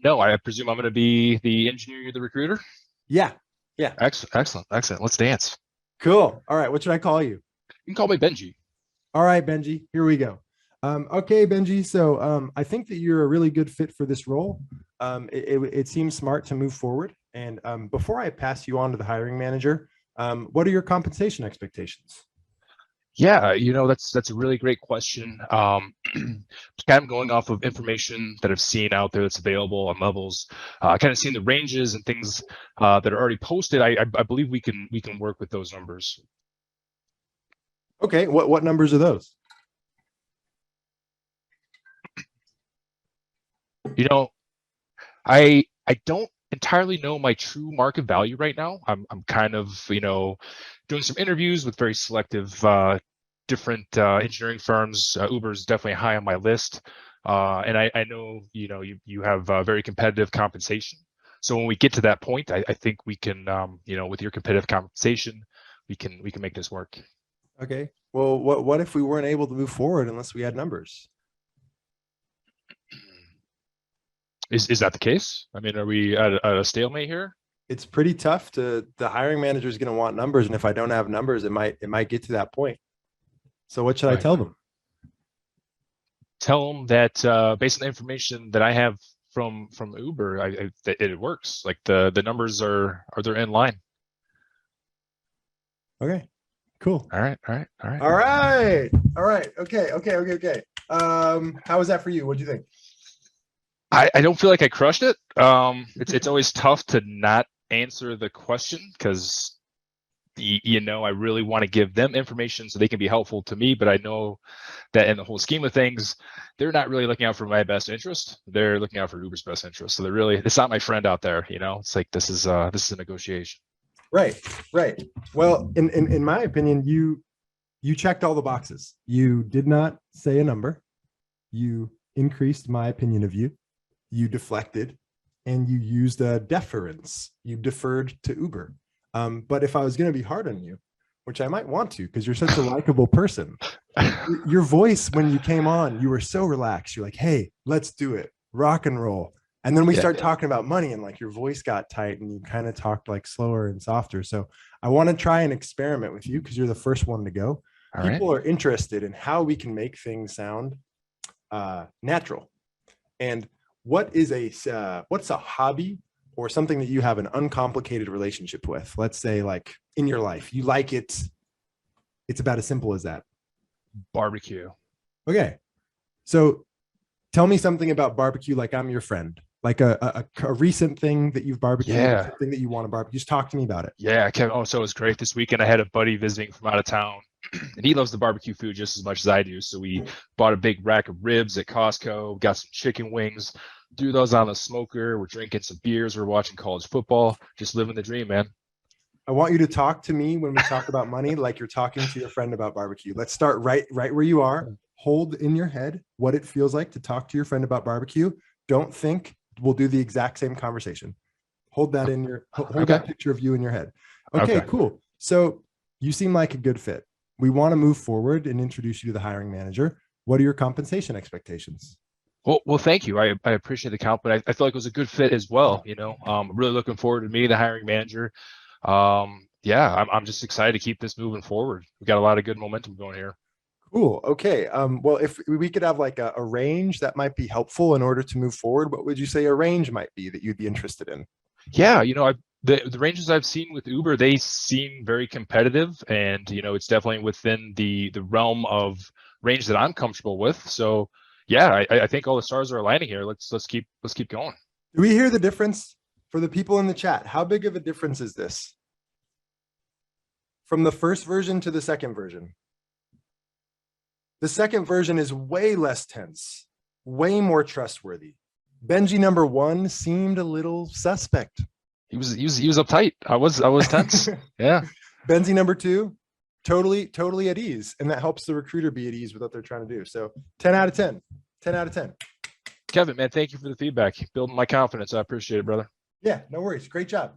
No, I presume I'm going to be the engineer, you're the recruiter. Yeah. Yeah. Excellent. Let's dance. Cool. All right. What should I call you? You can call me Benji. All right, Benji. Here we go. Okay, Benji. So I think that you're a really good fit for this role. It seems smart to move forward. And before I pass you on to the hiring manager, what are your compensation expectations? Yeah, that's a really great question. Kind of going off of information that I've seen out there that's available on levels, kind of seeing the ranges and things that are already posted. I believe we can work with those numbers. Okay. What numbers are those? You know, I don't entirely know my true market value right now. I'm kind of doing some interviews with very selective different engineering firms. Uber is definitely high on my list, and I know you have very competitive compensation. So when we get to that point, I think we can with your competitive compensation, we can make this work. Okay. Well, what if we weren't able to move forward unless we had numbers? Is that the case? I mean, are we at a stalemate here? It's pretty tough to the hiring manager is going to want numbers, and if I don't have numbers, it might get to that point. So what should I Right. tell them? Tell them that based on the information that I have from Uber, that it works. Like the numbers are they're in line. Okay. Cool. All right. All right. All right. Okay. How was that for you? What do you think? I don't feel like I crushed it. It's always tough to not answer the question because I really want to give them information so they can be helpful to me. But I know that in the whole scheme of things, they're not really looking out for my best interest. They're looking out for Uber's best interest. So it's not my friend out there. It's like this is a negotiation. Right. Well, in my opinion, you checked all the boxes. You did not say a number. You increased my opinion of you. You deflected, and you used a deference. You deferred to Uber. But if I was going to be hard on you, which I might want to, because you're such a likable person, your voice when you came on, you were so relaxed. You're like, "Hey, let's do it, rock and roll." And then we start talking about money, and like your voice got tight, and you kind of talked like slower and softer. So I want to try and experiment with you because you're the first one to go. All right. People are interested in how we can make things sound natural. And what's a hobby or something that you have an uncomplicated relationship with? Let's say like in your life, you like it. It's about as simple as that. Barbecue. Okay. So tell me something about barbecue. Like I'm your friend, like a recent thing that you've barbecued, something that you want to barbecue. Just talk to me about it. Yeah, Kevin. Oh, so it was great this weekend. I had a buddy visiting from out of town, and he loves the barbecue food just as much as I do. So we bought a big rack of ribs at Costco, got some chicken wings, threw those on the smoker. We're drinking some beers. We're watching college football, just living the dream, man. I want you to talk to me when we talk about money, like you're talking to your friend about barbecue. Let's start right where you are. Hold in your head what it feels like to talk to your friend about barbecue. Don't think we'll do the exact same conversation. Hold that in your hold that picture of you in your head. Okay, cool. So you seem like a good fit. We want to move forward and introduce you to the hiring manager. What are your compensation expectations? Well, thank you. I appreciate the compliment. I feel like it was a good fit as well. Really looking forward to meeting the hiring manager. Yeah, I'm just excited to keep this moving forward. We got a lot of good momentum going here. Cool. Okay. Well, if we could have like a range that might be helpful in order to move forward, what would you say a range might be that you'd be interested in? Yeah, the ranges I've seen with Uber, they seem very competitive, and it's definitely within the realm of range that I'm comfortable with. So yeah, I think all the stars are aligning here. Let's keep going. Do we hear the difference for the people in the chat? How big of a difference is this from the first version to the second version? The second version is way less tense, way more trustworthy. Benji number one seemed a little suspect. He was uptight. I was tense. Yeah. Benji number two, totally at ease, and that helps the recruiter be at ease with what they're trying to do. So 10 out of 10. 10 out of 10. Kevin, man, thank you for the feedback. Building my confidence. I appreciate it, brother. Yeah, no worries. Great job.